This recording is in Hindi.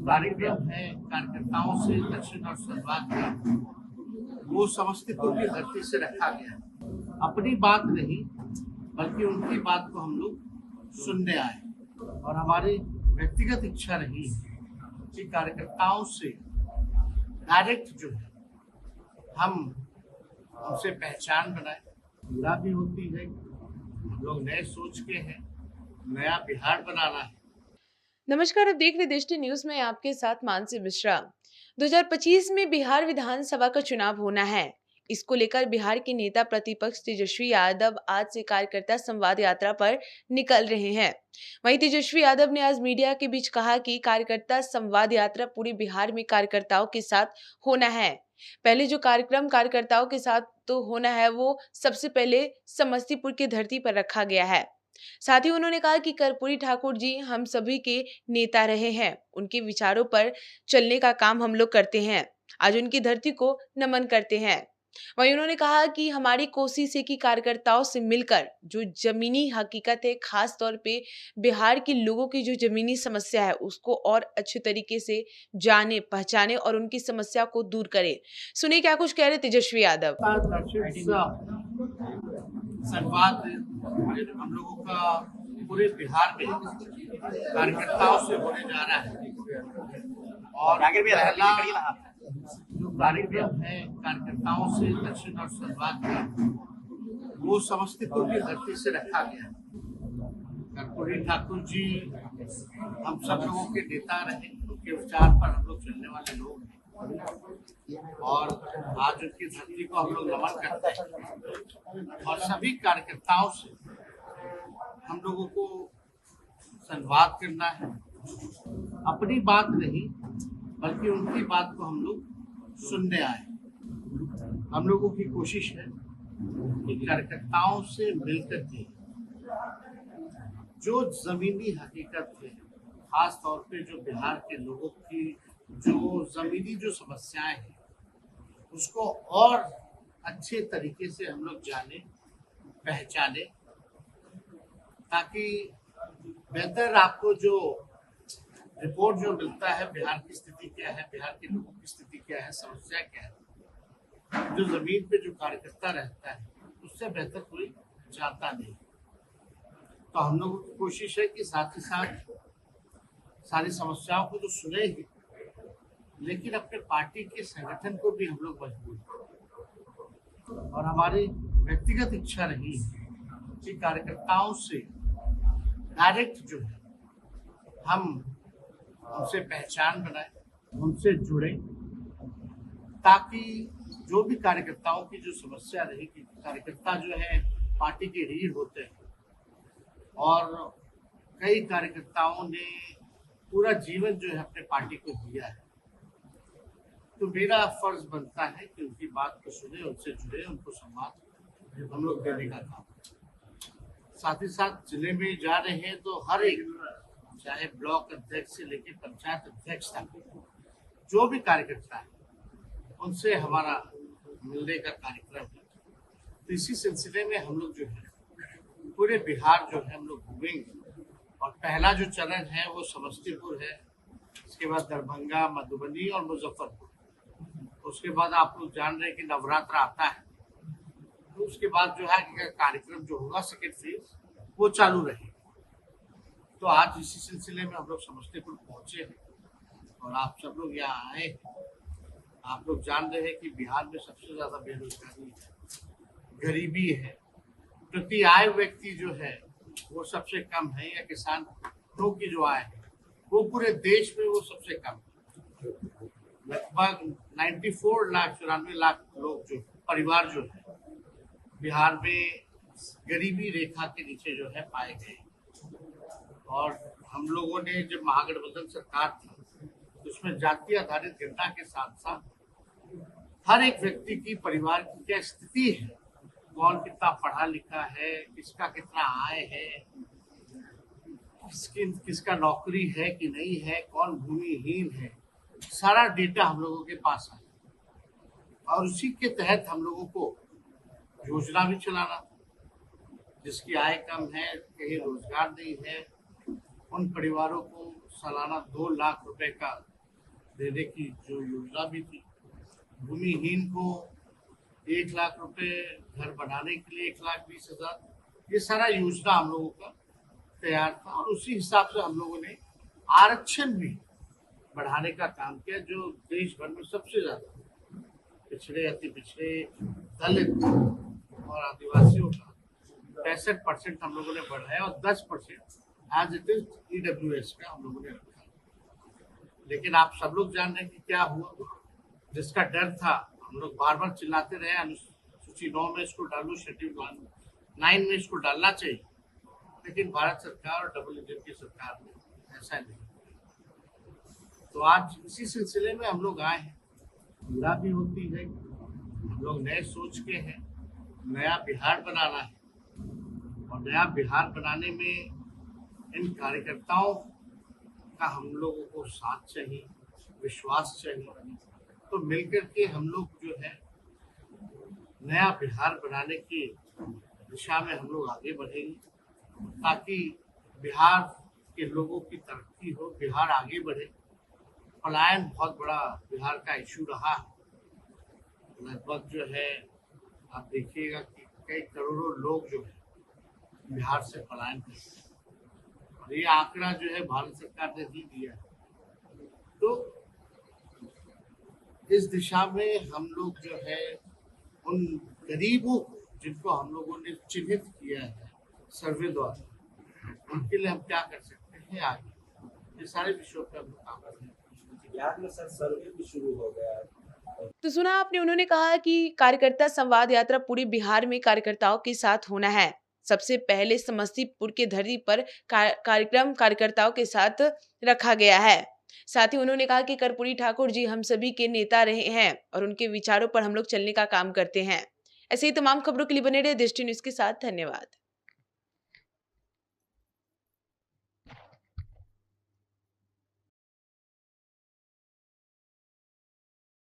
कार्यक्रम है कार्यकर्ताओं से दर्शन और संवाद का, वो समस्तीपुर की धरती से रखा गया। अपनी बात नहीं बल्कि उनकी बात को हम लोग सुनने आए और हमारी व्यक्तिगत इच्छा रही कि कार्यकर्ताओं से डायरेक्ट जो है हम उनसे पहचान बनाए। पूरा भी होती है, हम लोग नए सोच के हैं, नया बिहार बनाना है। नमस्कार, आप देख रहे दृष्टि न्यूज में आपके साथ मानसी मिश्रा। 2025 में बिहार विधानसभा का चुनाव होना है। इसको लेकर बिहार के नेता प्रतिपक्ष तेजस्वी यादव आज से कार्यकर्ता संवाद यात्रा पर निकल रहे हैं। वहीं तेजस्वी यादव ने आज मीडिया के बीच कहा कि कार्यकर्ता संवाद यात्रा पूरे बिहार में कार्यकर्ताओं के साथ होना है। पहले जो कार्यक्रम कार्यकर्ताओं के साथ तो होना है, वो सबसे पहले समस्तीपुर की धरती पर रखा गया है। साथ ही उन्होंने कहा कि कर्पूरी ठाकुर जी हम सभी के नेता रहे हैं, उनके विचारों पर चलने का काम हम लोग करते हैं। आज उनकी धरती को नमन करते हैं। वहीं उन्होंने कहा कि हमारी कोशिश है कि कार्यकर्ताओं से मिलकर जो जमीनी हकीकत है, खास तौर पे बिहार के लोगों की जो जमीनी समस्या है, उसको और अच्छे तरीके से जाने, पहचाने और उनकी समस्या को दूर करे। सुनिए क्या कुछ कह रहे तेजस्वी यादव। संवाद हम लोगों का पूरे बिहार में कार्यकर्ताओं से होने जा रहा है और पहला जो कार्यक्रम है कार्यकर्ताओं से दर्शन और संवाद का, वो समस्तीपुर की धरती से रखा गया। कर्पूरी ठाकुर जी हम सब लोगों के नेता रहे, उनके विचार पर हम लोग चलने वाले लोग हैं और आज उनकी धरती को हम लोग नमन करते हैं और सभी कार्यकर्ताओं से हम लोगों को संवाद करना है। अपनी बात नहीं बल्कि उनकी बात को हम लोग सुनने आए। हम लोगों की कोशिश है कि कार्यकर्ताओं से मिलकर के जो जमीनी हकीकत है, खास तौर पे जो बिहार के लोगों की जो जमीनी जो समस्याएं हैं, उसको और अच्छे तरीके से हम लोग जाने, पहचाने, ताकि बेहतर आपको जो रिपोर्ट जो मिलता है बिहार की स्थिति क्या है, बिहार के लोगों की स्थिति क्या है, समस्या क्या है, जो जमीन पे जो कार्यकर्ता रहता है उससे बेहतर कोई जानता नहीं। तो हम लोगों की कोशिश है कि साथ ही साथ सारी समस्याओं को तो सुने ही, लेकिन अपने पार्टी के संगठन को भी हम लोग मजबूत करें और हमारी व्यक्तिगत इच्छा रही कि कार्यकर्ताओं से डायरेक्ट जो है हम उनसे पहचान बनाए, उनसे जुड़े, ताकि जो भी कार्यकर्ताओं की जो समस्या रही कि कार्यकर्ता जो है पार्टी के रीढ़ होते हैं और कई कार्यकर्ताओं ने पूरा जीवन जो है अपने पार्टी को दिया है, तो मेरा फर्ज बनता है कि उनकी बात को सुने, उनसे जुड़े, उनको सम्मान हम लोग देने का काम। साथ ही साथ जिले में जा रहे हैं तो हर एक, चाहे ब्लॉक अध्यक्ष से लेकर पंचायत अध्यक्ष तक, जो भी कार्यकर्ता है उनसे हमारा मिलने का कार्यक्रम है। तो इसी सिलसिले में हम लोग जो है पूरे बिहार जो है हम लोग घूमेंगे और पहला जो चरण है वो समस्तीपुर है, इसके बाद दरभंगा, मधुबनी और मुजफ्फरपुर। उसके बाद आप लोग जान रहे हैं कि नवरात्र आता है, तो उसके बाद जो है कार्यक्रम जो होगा सेकेंड फेज वो चालू रहेगा। तो आज इसी सिलसिले में हम लोग समस्तीपुर पहुंचे हैं और आप सब लोग यहाँ आए हैं। आप लोग जान रहे हैं कि बिहार में सबसे ज्यादा बेरोजगारी है, गरीबी है, प्रति आय व्यक्ति जो है वो सबसे कम है, या किसानों की जो आय है वो पूरे देश में वो सबसे कम है। लगभग 94 लाख लोग जो परिवार जो है बिहार में गरीबी रेखा के नीचे जो है पाए गए। और हम लोगों ने जब महागठबंधन सरकार थी तो उसमें जाति आधारित गणना के साथ साथ हर एक व्यक्ति की परिवार की क्या स्थिति है, कौन कितना पढ़ा लिखा है, किसका कितना आय है, किसका नौकरी है कि नहीं है, कौन भूमिहीन है, सारा डेटा हम लोगों के पास आया और उसी के तहत हम लोगों को योजना भी चलाना। जिसकी आय कम है, कहीं रोजगार नहीं है, उन परिवारों को सालाना 2 लाख रुपए का देने की जो योजना भी थी, भूमिहीन को 1 लाख रुपए घर बनाने के लिए 1,20,000, ये सारा योजना हम लोगों का तैयार था और उसी हिसाब से हम लोगों ने आरक्षण भी बढ़ाने का काम किया, जो देश भर में सबसे ज्यादा पिछड़े, अति पिछड़े, दलित और आदिवासियों का 65% हम लोगों ने बढ़ाया और 10% एज इट इज EWS का हम लोगों ने रखा। लेकिन आप सब लोग जान रहे हैं कि क्या हुआ, जिसका डर था, हम लोग बार बार चिल्लाते रहे अनुसूची 9 में इसको डालो, शेड्यूल 9 में इसको डालना चाहिए, लेकिन भारत सरकार और डबल इंजन की सरकार ने ऐसा नहीं। तो आज इसी सिलसिले में हम लोग आए हैं, पूरा भी होती है, हम लोग नए सोच के हैं, नया बिहार बनाना है और नया बिहार बनाने में इन कार्यकर्ताओं का हम लोगों को साथ चाहिए, विश्वास चाहिए। तो मिलकर के हम लोग जो है नया बिहार बनाने की दिशा में हम लोग आगे बढ़ेंगे, ताकि बिहार के लोगों की तरक्की हो, बिहार आगे बढ़े। पलायन बहुत बड़ा बिहार का इशू रहा है, लगभग जो है आप देखिएगा कि कई करोड़ों लोग जो है बिहार से पलायन करते हैं और ये आंकड़ा जो है भारत सरकार ने भी दिया है। तो इस दिशा में हम लोग जो है उन गरीबों को, जिनको हम लोगों ने चिन्हित किया है सर्वे द्वारा, उनके लिए हम क्या कर सकते हैं आगे, ये सारे विषयों पर हम लोग काम कर रहे हैं। बिहार में सर सर्वे भी शुरू हो गया है। तो सुना आपने, उन्होंने कहा कि कार्यकर्ता संवाद यात्रा पूरे बिहार में कार्यकर्ताओं के साथ होना है। सबसे पहले समस्तीपुर के धरती पर कार्यक्रम कार्यकर्ताओं के साथ रखा गया है। साथ ही उन्होंने कहा कि कर्पूरी ठाकुर जी हम सभी के नेता रहे हैं और उनके विचारों पर हम लोग चलने का काम करते हैं। ऐसे ही तमाम खबरों के लिए बने रहे दृष्टि न्यूज के साथ। धन्यवाद।